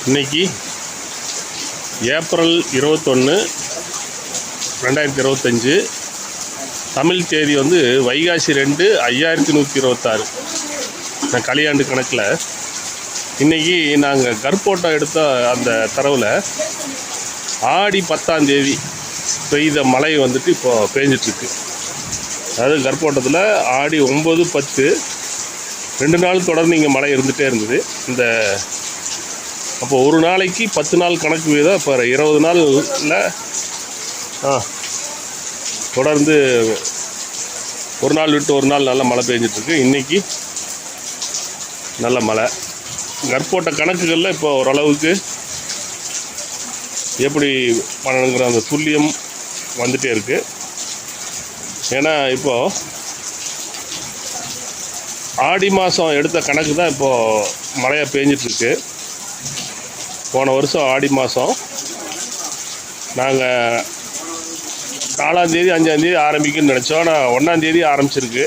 இன்னைக்கு ஏப்ரல் 21, 2025. தமிழ் தேதி வந்து வைகாசி 2, 5126. இந்த கலியாண்டு கணக்கில் இன்றைக்கி நாங்கள் கற்போட்டம் எடுத்த அந்த தரவில் ஆடி 10ஆம் தேதி பெய்த மழை வந்துட்டு இப்போது பேஞ்சிட்ருக்கு. அதாவது கற்போட்டத்தில் ஆடி 9, 10 2 நாள் தொடர்ந்து இங்கே மழை இருந்துகிட்டே இருந்தது. இந்த அப்போ ஒரு நாளைக்கு 10 நாள் கணக்கு வீதம் இப்போ 20 நாளில் தொடர்ந்து ஒரு நாள் விட்டு ஒரு நாள் நல்ல மழை பெஞ்சிட்ருக்கு. இன்றைக்கி நல்ல மழை. கற்போட்ட கணக்குகளில் இப்போ ஓரளவுக்கு எப்படி பண்ணணுங்கிற அந்த துல்லியம் வந்துகிட்டே இருக்குது. ஏன்னா இப்போது ஆடி மாதம் எடுத்த கணக்கு தான் இப்போது மழையாக பேஞ்சிட்ருக்கு. போன வருஷம் ஆடி மாதம் நாங்கள் 4ஆம் தேதி 5ஆம் தேதி ஆரம்பிக்குன்னு நினச்சோம். ஆனால் 1ஆம் தேதி ஆரம்பிச்சிருக்கு.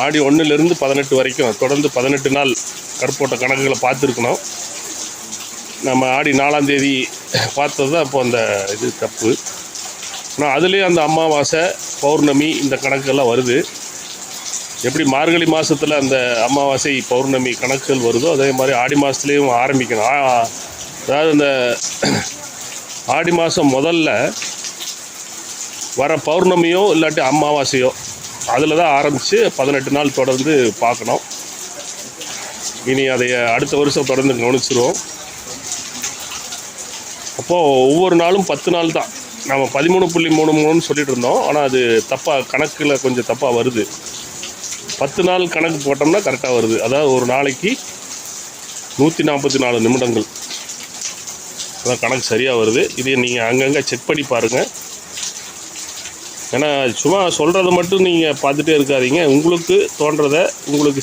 ஆடி 1லேருந்து 18 வரைக்கும் தொடர்ந்து 18 நாள் கற்போட்ட கணக்குகளை பார்த்துருக்கணும். நம்ம ஆடி 4ஆம் தேதி பார்த்தது தான் இப்போ அந்த இது தப்பு. ஆனால் அதுலேயும் அந்த அமாவாசை பௌர்ணமி இந்த கணக்கெல்லாம் வருது. எப்படி மார்கழி மாதத்தில் அந்த அமாவாசை பௌர்ணமி கணக்குகள் வருதோ அதே மாதிரி ஆடி மாதத்துலேயும் ஆரம்பிக்கணும். அதாவது இந்த ஆடி மாதம் முதல்ல வர பௌர்ணமியோ இல்லாட்டி அமாவாசையோ அதில் தான் ஆரம்பித்து 18 நாள் தொடர்ந்து பார்க்கணும். இனி அதை அடுத்த வருஷம் தொடர்ந்து கவனிச்சிருவோம். அப்போது ஒவ்வொரு நாளும் 10 நாள் தான். நம்ம 13.33ன்னு சொல்லிட்டு இருந்தோம். ஆனால் அது தப்பாக கணக்கில் கொஞ்சம் தப்பாக வருது. 10 நாள் கணக்கு போட்டோம்னா கரெக்டாக வருது. அதாவது ஒரு நாளைக்கு 144 நிமிடங்கள் அதான் கணக்கு சரியாக வருது. இதை நீங்கள் அங்கங்கே செக் பண்ணி பாருங்கள். ஏன்னா சும்மா சொல்கிறத மட்டும் நீங்கள் பார்த்துட்டே இருக்காதீங்க. உங்களுக்கு தோன்றதை உங்களுக்கு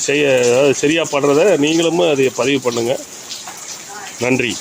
சரியாக பண்ணுறதை நீங்களும் அதை பதிவு பண்ணுங்கள். நன்றி.